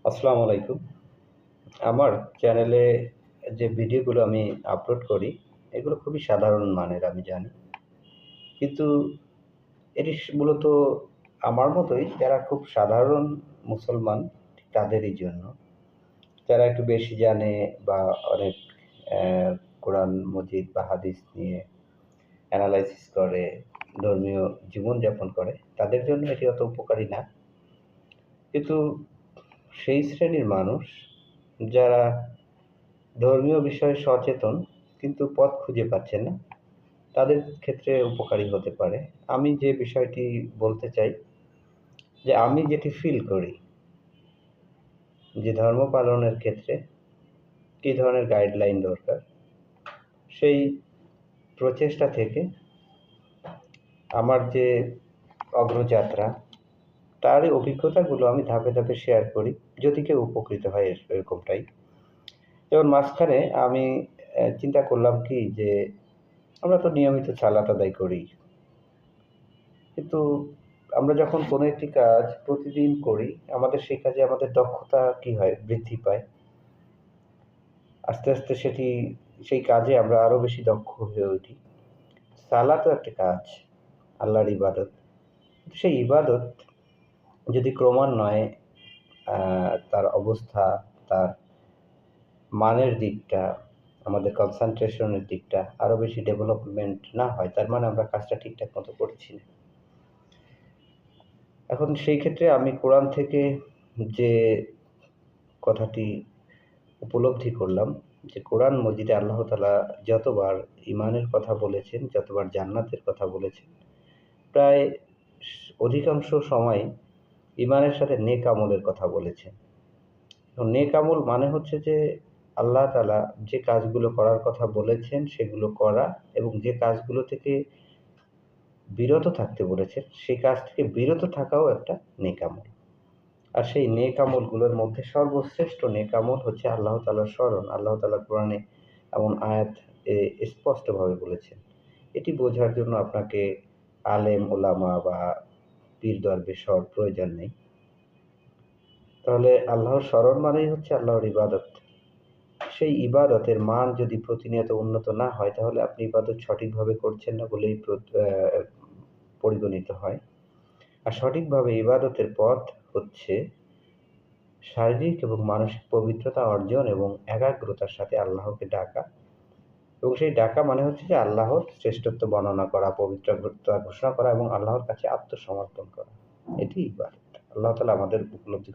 আসসালামু আলাইকুম। আমার চ্যানেলে যে ভিডিওগুলো আমি আপলোড করি, এগুলো খুবই সাধারণ মানের আমি জানি। কিন্তু এটি মূলত আমার মতোই যারা খুব সাধারণ মুসলমান ঠিক তাদেরই জন্য। যারা একটু বেশি জানে বা অনেক অ্যা কোরআন মজিদ বা হাদিস নিয়ে এনালাইসিস করে, ধর্মীয় জীবনযাপন করে, তাদের জন্য এটি অত উপকারী না। কিন্তু সেই শ্রেণীর মানুষ যারা ধর্মীয় বিষয়ে সচেতন কিন্তু পথ খুঁজে পাচ্ছে না, তাদের ক্ষেত্রে উপকারী হতে পারে। আমি যে বিষয়টি বলতে চাই যে আমি যেটি ফিল করি যে ধর্ম পালনের ক্ষেত্রে কী ধরনের গাইডলাইন দরকার, সেই প্রচেষ্টা থেকে আমার যে অগ্রযাত্রা তারই অভিজ্ঞতাগুলো আমি ধাপে, ধাপে শেয়ার করি। যদি কেউ উপকৃত হয় এরকমটাই। যেমন মাঝখানে আমি চিন্তা করলাম কি যে আমরা তো নিয়মিত সালাত আদায় করি। কিন্তু আমরা যখন কোনো একটি কাজ প্রতিদিন করি, আমাদের সেই কাজে আমাদের দক্ষতা কি হয়? বৃদ্ধি পায়। আস্তে, আস্তে সেই কাজে আমরা আরো বেশি দক্ষ হয়ে উঠি। সালাতও একটা কাজ, আল্লাহর ইবাদত। সেই ইবাদত যদি ক্রমান্বয়ে আ তার অবস্থা, তার মানের দিকটা, আমাদের কনসেনট্রেশন এর দিকটা আরো বেশি ডেভেলপমেন্ট না হয়, তার মানে আমরা কাজটা ঠিকঠাক মতো করছি না। এখন সেই ক্ষেত্রে আমি কোরআন থেকে যে কথাটি উপলব্ধি করলাম যে কোরআন মজিদে আল্লাহ তাআলা যতবার ঈমানের কথা বলেছেন, যতবার জান্নাতের কথা বলেছেন, প্রায় অধিকাংশ সময় ঈমানের সাথে নেক আমলের কথা বলেছেন। এবং নেক আমল মানে হচ্ছে যে আল্লাহ তাআলা যে কাজগুলো করার কথা বলেছেন সেগুলো করা এবং যে কাজগুলো থেকে বিরত থাকতে বলেছেন, সেই কাজ থেকে বিরত থাকাও একটা নেক আমল। আর সেই নেক আমলগুলোর মধ্যে সর্বশ্রেষ্ঠ নেক আমল হচ্ছে আল্লাহ তাআলার স্মরণ। আল্লাহ তাআলা কোরআনে এমন আয়াত স্পষ্টভাবে বলেছেন। এটি বোঝার জন্য আপনাকে আলেম, ওলামা বা পীর দরবেশ হওয়ার প্রয়োজন নেই। তাহলে আল্লাহর স্মরণ মানেই হচ্ছে আল্লাহর ইবাদত। সেই ইবাদতের মান যদি প্রতিনিয়ত উন্নত না হয়, তাহলে আপনি ইবাদত সঠিকভাবে করছেন না বলেই পরিগণিত হয়। আর সঠিকভাবে ইবাদতের পথ হচ্ছে শারীরিক এবং মানসিক পবিত্রতা অর্জন এবং একাগ্রতার সাথে আল্লাহকে ডাকা এবং সেই ডাকা মানে হচ্ছে যে আল্লাহর শ্রেষ্ঠত্ব বর্ণনা করা, পবিত্রতা ঘোষণা করা এবং আল্লাহর কাছে আত্মসমর্পণ করা। এটি ইবাদত। আল্লাহ তাআলা আমাদের উপলব্ধি